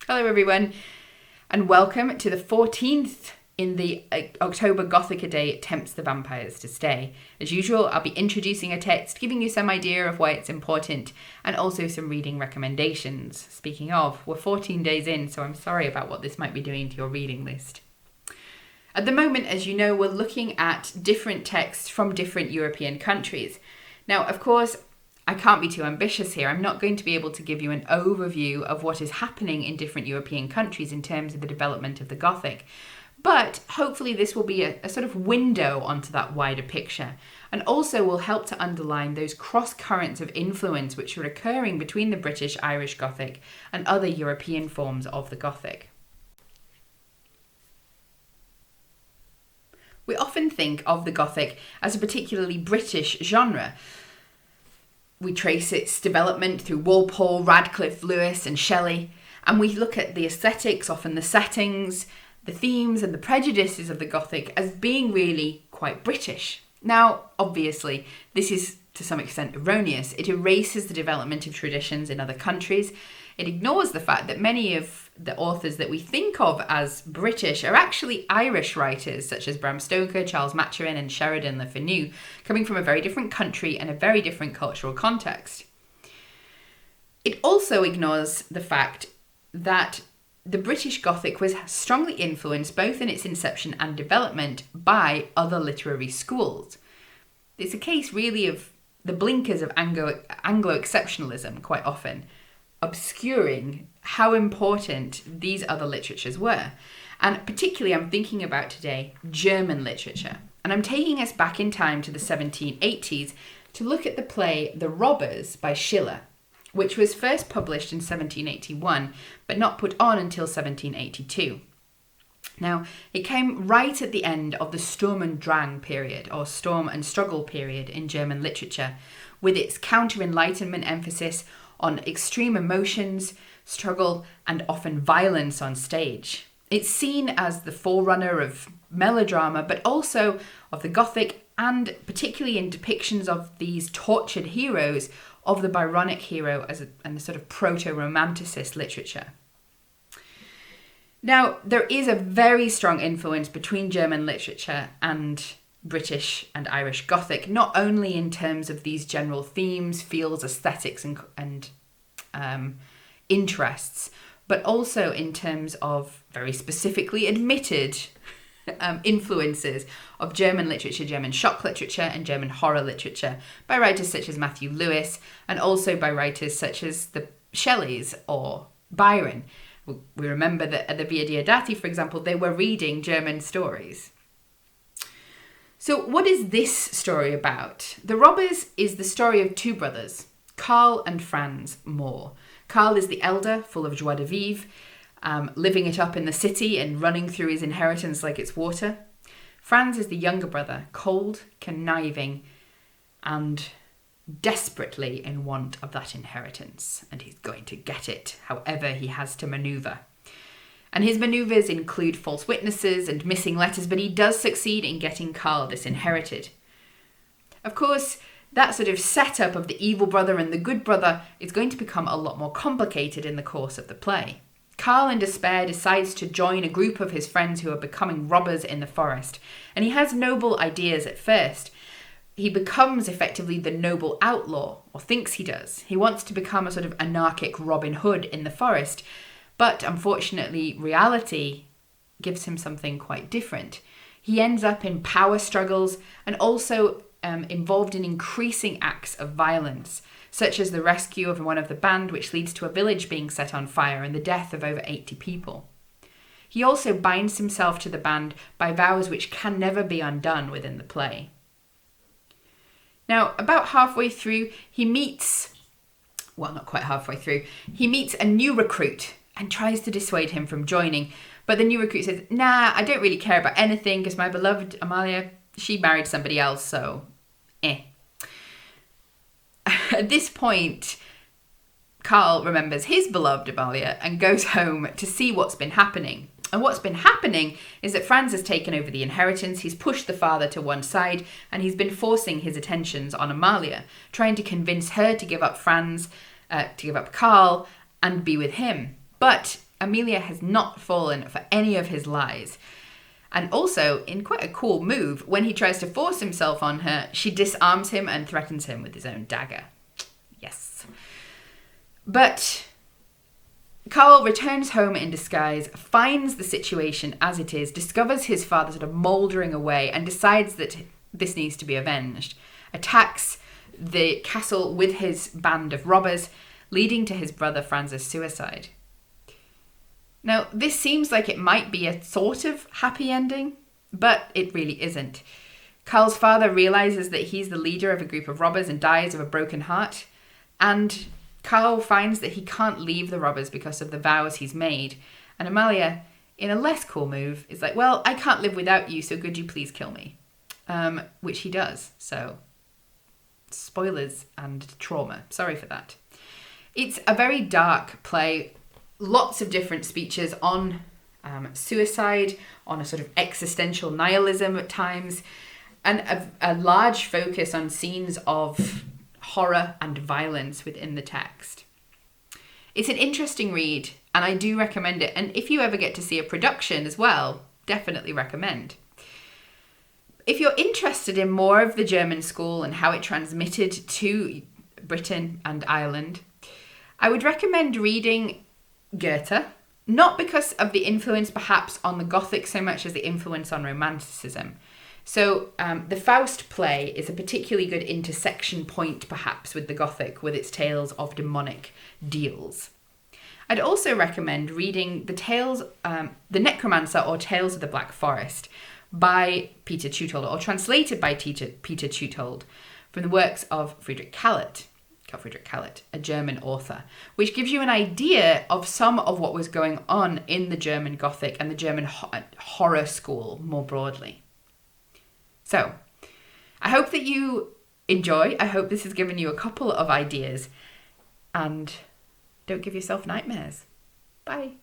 Hello everyone, and welcome to the 14th in the October Gothic A Day Tempts the Vampires to Stay. As usual, I'll be introducing a text, giving you some idea of why it's important, and also some reading recommendations. Speaking of, we're 14 days in, so I'm sorry about what this might be doing to your reading list. At the moment, as you know, we're looking at different texts from different European countries. Now, of course, I can't be too ambitious here. I'm not going to be able to give you an overview of what is happening in different European countries in terms of the development of the Gothic. But hopefully this will be a sort of window onto that wider picture, and also will help to underline those cross currents of influence which are occurring between the British Irish Gothic and other European forms of the Gothic. We often think of the Gothic as a particularly British genre. We trace its development through Walpole, Radcliffe, Lewis and Shelley, and we look at the aesthetics, often the settings, the themes and the prejudices of the Gothic as being really quite British. Now, obviously, this is to some extent erroneous. It erases the development of traditions in other countries. It ignores the fact that many of the authors that we think of as British are actually Irish writers, such as Bram Stoker, Charles Maturin and Sheridan Le Fanu, coming from a very different country and a very different cultural context. It also ignores the fact that the British Gothic was strongly influenced, both in its inception and development, by other literary schools. It's a case really of the blinkers of Anglo-exceptionalism quite often, obscuring how important these other literatures were. And particularly I'm thinking about today German literature. And I'm taking us back in time to the 1780s to look at the play The Robbers by Schiller, which was first published in 1781, but not put on until 1782. Now, it came right at the end of the Sturm und Drang period, or storm and struggle period in German literature, with its counter-Enlightenment emphasis on extreme emotions, struggle, and often violence on stage. It's seen as the forerunner of melodrama, but also of the Gothic, and particularly in depictions of these tortured heroes, of the Byronic hero and the sort of proto-romanticist literature. Now, there is a very strong influence between German literature and British and Irish Gothic, not only in terms of these general themes, feels, aesthetics and interests, but also in terms of very specifically admitted influences of German literature, German shock literature and German horror literature by writers such as Matthew Lewis, and also by writers such as the Shelleys or Byron. We remember that at the Via Diodati, for example, they were reading German stories. So what is this story about? The Robbers is the story of two brothers, Karl and Franz Mohr. Karl is the elder, full of joie de vivre, living it up in the city and running through his inheritance like it's water. Franz is the younger brother, cold, conniving, and desperately in want of that inheritance, and he's going to get it however he has to manoeuvre. And his manoeuvres include false witnesses and missing letters, but he does succeed in getting Karl this inherited. Of course, that sort of setup of the evil brother and the good brother is going to become a lot more complicated in the course of the play. Karl, in despair, decides to join a group of his friends who are becoming robbers in the forest, and he has noble ideas at first. He becomes effectively the noble outlaw, or thinks he does. He wants to become a sort of anarchic Robin Hood in the forest, but unfortunately reality gives him something quite different. He ends up in power struggles and also involved in increasing acts of violence, such as the rescue of one of the band, which leads to a village being set on fire and the death of over 80 people. He also binds himself to the band by vows which can never be undone within the play. Now, about halfway through, he meets a new recruit and tries to dissuade him from joining. But the new recruit says, "Nah, I don't really care about anything because my beloved Amalia, she married somebody else, so At this point, Karl remembers his beloved Amalia and goes home to see what's been happening. And what's been happening is that Franz has taken over the inheritance, he's pushed the father to one side, and he's been forcing his attentions on Amalia, trying to convince her to give up Karl, and be with him. But Amelia has not fallen for any of his lies. And also, in quite a cool move, when he tries to force himself on her, she disarms him and threatens him with his own dagger. Yes. But Carl returns home in disguise, finds the situation as it is, discovers his father sort of mouldering away, and decides that this needs to be avenged. Attacks the castle with his band of robbers, leading to his brother Franz's suicide. Now, this seems like it might be a sort of happy ending, but it really isn't. Carl's father realizes that he's the leader of a group of robbers and dies of a broken heart, and Carl finds that he can't leave the robbers because of the vows he's made, and Amalia, in a less cool move, is like, well, I can't live without you, so could you please kill me? Which he does, so spoilers and trauma. Sorry for that. It's a very dark play, lots of different speeches on suicide, on a sort of existential nihilism at times, and a large focus on scenes of horror and violence within the text. It's an interesting read, and I do recommend it. And if you ever get to see a production as well, definitely recommend. If you're interested in more of the German school and how it transmitted to Britain and Ireland, I would recommend reading Goethe, not because of the influence perhaps on the Gothic so much as the influence on Romanticism. So the Faust play is a particularly good intersection point perhaps with the Gothic, with its tales of demonic deals. I'd also recommend reading the tales, The Necromancer or Tales of the Black Forest by Peter Tutold, or translated by Peter Tutold, from the works of Friedrich Kalet, a German author, which gives you an idea of some of what was going on in the German Gothic and the German horror school more broadly. So, I hope that you enjoy. I hope this has given you a couple of ideas. And don't give yourself nightmares. Bye.